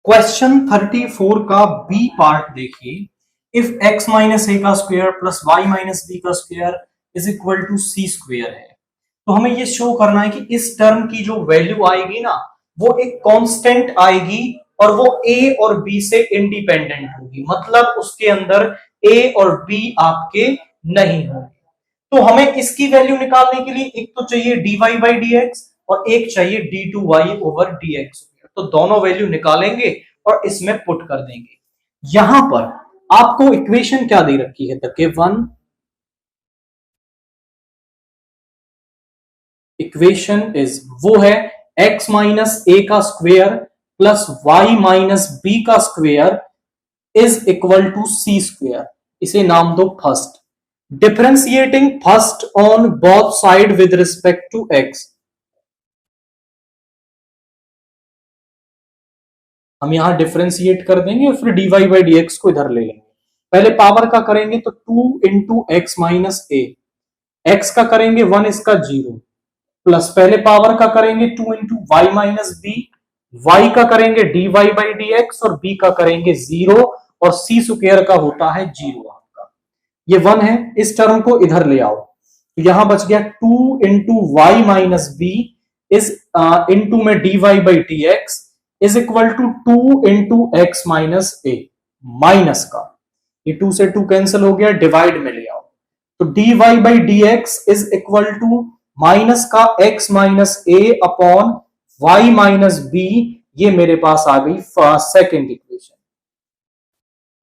Question 34 का B part देखिए। If x minus A का square plus Y minus B का square is equal to C square है, तो हमें ये शो करना है कि इस टर्म की जो वैल्यू आएगी ना, वो एक कांस्टेंट आएगी और वो a और b से इंडिपेंडेंट होगी, मतलब उसके अंदर a और b आपके नहीं होंगे। तो हमें इसकी वैल्यू निकालने के लिए एक तो चाहिए dy बाई डी एक्स और एक चाहिए d2y ओवर dx। तो दोनों वैल्यू निकालेंगे और इसमें पुट कर देंगे। यहां पर आपको इक्वेशन क्या दे रखी है, द गिवन इक्वेशन इज वो है x माइनस ए का square plus Y minus B का square is equal to C square. इसे नाम दो first. Differentiating first on both side with respect to x। हम यहां डिफरेंशिएट कर देंगे और फिर dy बाई डी एक्स को इधर ले लेंगे। पहले पावर का करेंगे तो 2 इंटू एक्स माइनस ए, एक्स का करेंगे 1, इसका 0, प्लस पहले पावर का करेंगे 2 into Y minus B, Y का करेंगे dy बाई डी एक्स और b का करेंगे 0 और c स्क्वायर का होता है 0 आपका। ये 1 है, इस टर्म को इधर ले आओ तो यहां बच गया 2 into Y minus B is into में dy by D X is equal to 2 into X minus A, minus का ये 2 से 2 कैंसिल हो गया, डिवाइड में ले आओ तो dy by D X is equal to minus का x minus A upon y minus B. ये मेरे पास आ गई second equation.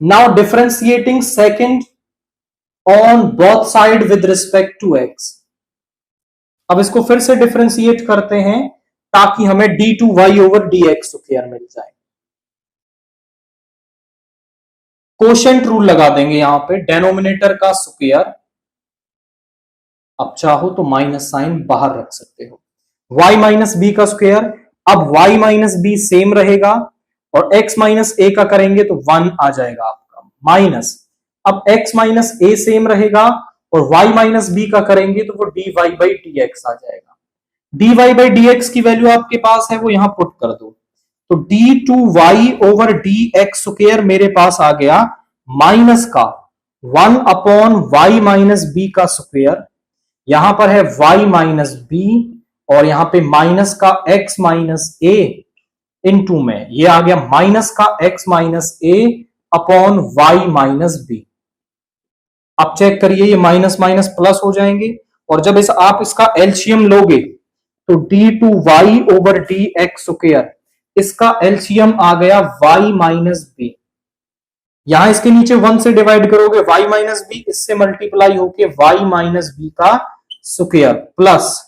Now differentiating second on both side with respect to x। अब इसको फिर से डिफरेंशिएट करते हैं ताकि हमें d2y ओवर dx स्क्वायर मिल जाए। कोशेंट रूल लगा देंगे यहां पे, डेनोमिनेटर का स्क्वायर, अब चाहो तो माइनस साइन बाहर रख सकते हो, y माइनस बी का स्क्वायर। अब y माइनस बी सेम रहेगा और x माइनस ए का करेंगे तो 1 आ जाएगा आपका, माइनस अब x माइनस ए सेम रहेगा और y माइनस बी का करेंगे तो वो dy बाई डी एक्स आ जाएगा। dy बाई डी एक्स की वैल्यू आपके पास है, वो यहां पुट कर दो तो d2y over D X square मेरे पास आ गया माइनस का 1 अपॉन वाई माइनस बी का स्क्वायर। यहां पर है y माइनस बी और यहां पे माइनस का x माइनस ए इनटू में ये आ गया माइनस का x minus A upon Y minus B. अब चेक करिए ये माइनस माइनस प्लस हो जाएंगे और जब आप इसका एलसीएम लोगे तो d2y over D X square, इसका एलसीएम आ गया y माइनस बी। यहां इसके नीचे 1 से डिवाइड करोगे y माइनस बी, इससे मल्टीप्लाई होके y माइनस बी का square plus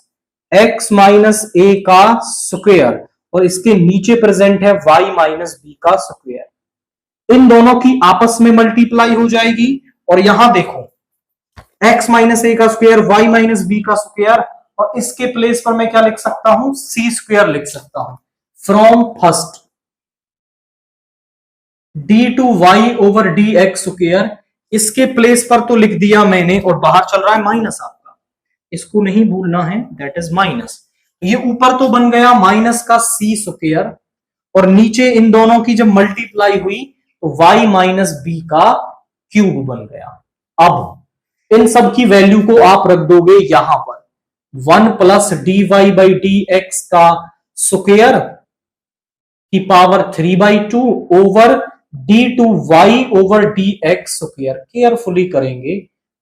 x minus A का स्क्वायर और इसके नीचे प्रेजेंट है y माइनस बी का स्क्वायर। इन दोनों की आपस में मल्टीप्लाई हो जाएगी और यहां देखो x माइनस ए का स्क्वायर y माइनस बी का स्क्वायर और इसके प्लेस पर मैं क्या लिख सकता हूं, सी स्क्वायर लिख सकता हूं। From first d2y over D X square, इसके प्लेस पर तो लिख दिया मैंने और बाहर चल रहा है माइनस आपका, इसको नहीं भूलना है, दैट इज माइनस। ये ऊपर तो बन गया माइनस का सी स्क्वायर और नीचे इन दोनों की जब मल्टीप्लाई हुई तो y माइनस बी का क्यूब बन गया। अब इन सब की वैल्यू को आप रख दोगे यहां पर 1 plus dy by D X का स्क्वायर की power 3/2 over d2y over D X square. Carefully करेंगे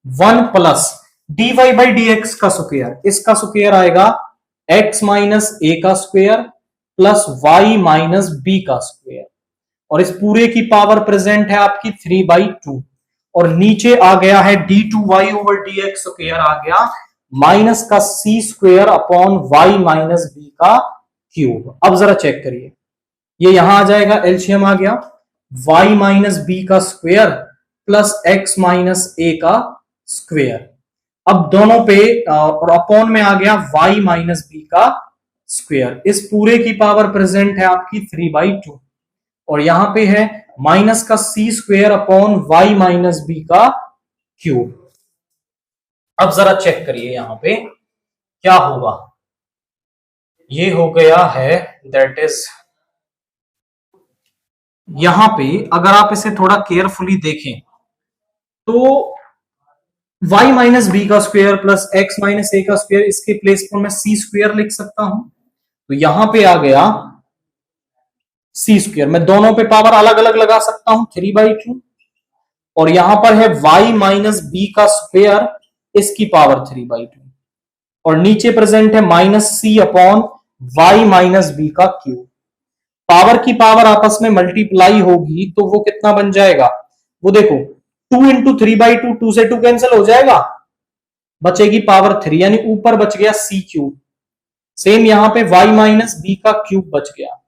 1 plus dy by D X का स्क्वायर, इसका स्क्वायर आएगा x माइनस ए का square plus y minus B का स्क्वायर और इस पूरे की पावर प्रेजेंट है आपकी 3/2 और नीचे आ गया है d2y over D X square आ गया माइनस का c square upon y minus B का क्यूब। अब जरा चेक करिए, ये यहां आ जाएगा, एलसीएम आ गया y माइनस बी का square plus x minus A का स्क्वायर। अब दोनों पे और अपॉन में आ गया y माइनस बी का स्क्वायर। इस पूरे की पावर प्रेजेंट है आपकी 3/2 और यहां पे है माइनस का c square upon y minus B का क्यूब। अब जरा चेक करिए यहां पे क्या होगा, ये हो गया है दैट इज यहां पे अगर आप इसे थोड़ा केयरफुली देखें तो y माइनस बी का square plus x minus A का स्क्वायर, इसके प्लेस पर मैं सी स्क्वायर लिख सकता हूं। तो यहां पे आ गया सी स्क्वायर, मैं दोनों पे पावर अलग अलग लगा सकता हूं 3/2, और यहां पर है y माइनस बी का स्क्वायर, इसकी पावर 3/2, और नीचे प्रेजेंट है माइनस सी अपॉन वाई माइनस बी का क्यूब। पावर की पावर आपस में मल्टीप्लाई होगी तो वो कितना बन जाएगा, वो देखो 2 इंटू 3/2, 2 से 2 कैंसिल हो जाएगा, बचेगी पावर 3, यानी ऊपर बच गया सी क्यूब। सेम यहां पे y माइनस बी का क्यूब बच गया,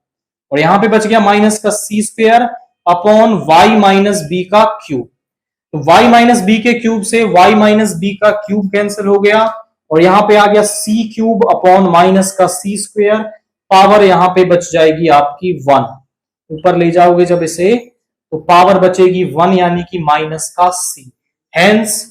और यहां पे बच गया माइनस का C square upon y minus B का क्यूब। तो y माइनस बी के क्यूब से y माइनस बी का क्यूब कैंसिल हो गया, और यहां पे आ गया सी क्यूब अपॉन माइनस का सी स्क्वायर, पावर यहां पे बच जाएगी आपकी 1, ऊपर ले जाओगे जब इसे तो पावर बचेगी 1, यानी कि माइनस का सी। हेंस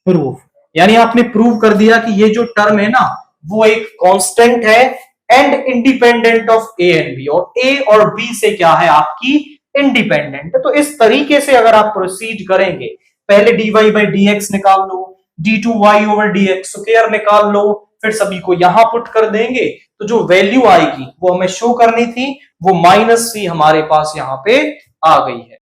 प्रूफ, यानी आपने प्रूव कर दिया कि ये जो टर्म है ना वो एक कांस्टेंट है and independent of A and B, और ए और बी से क्या है आपकी इंडिपेंडेंट। तो इस तरीके से अगर आप प्रोसीड करेंगे, पहले dy बाई डी एक्स निकाल लो, d2y over D X square निकाल लो, फिर सभी को यहां पुट कर देंगे तो जो वैल्यू आएगी वो हमें शो करनी थी, वो माइनस सी हमारे पास यहां पे आ गई है।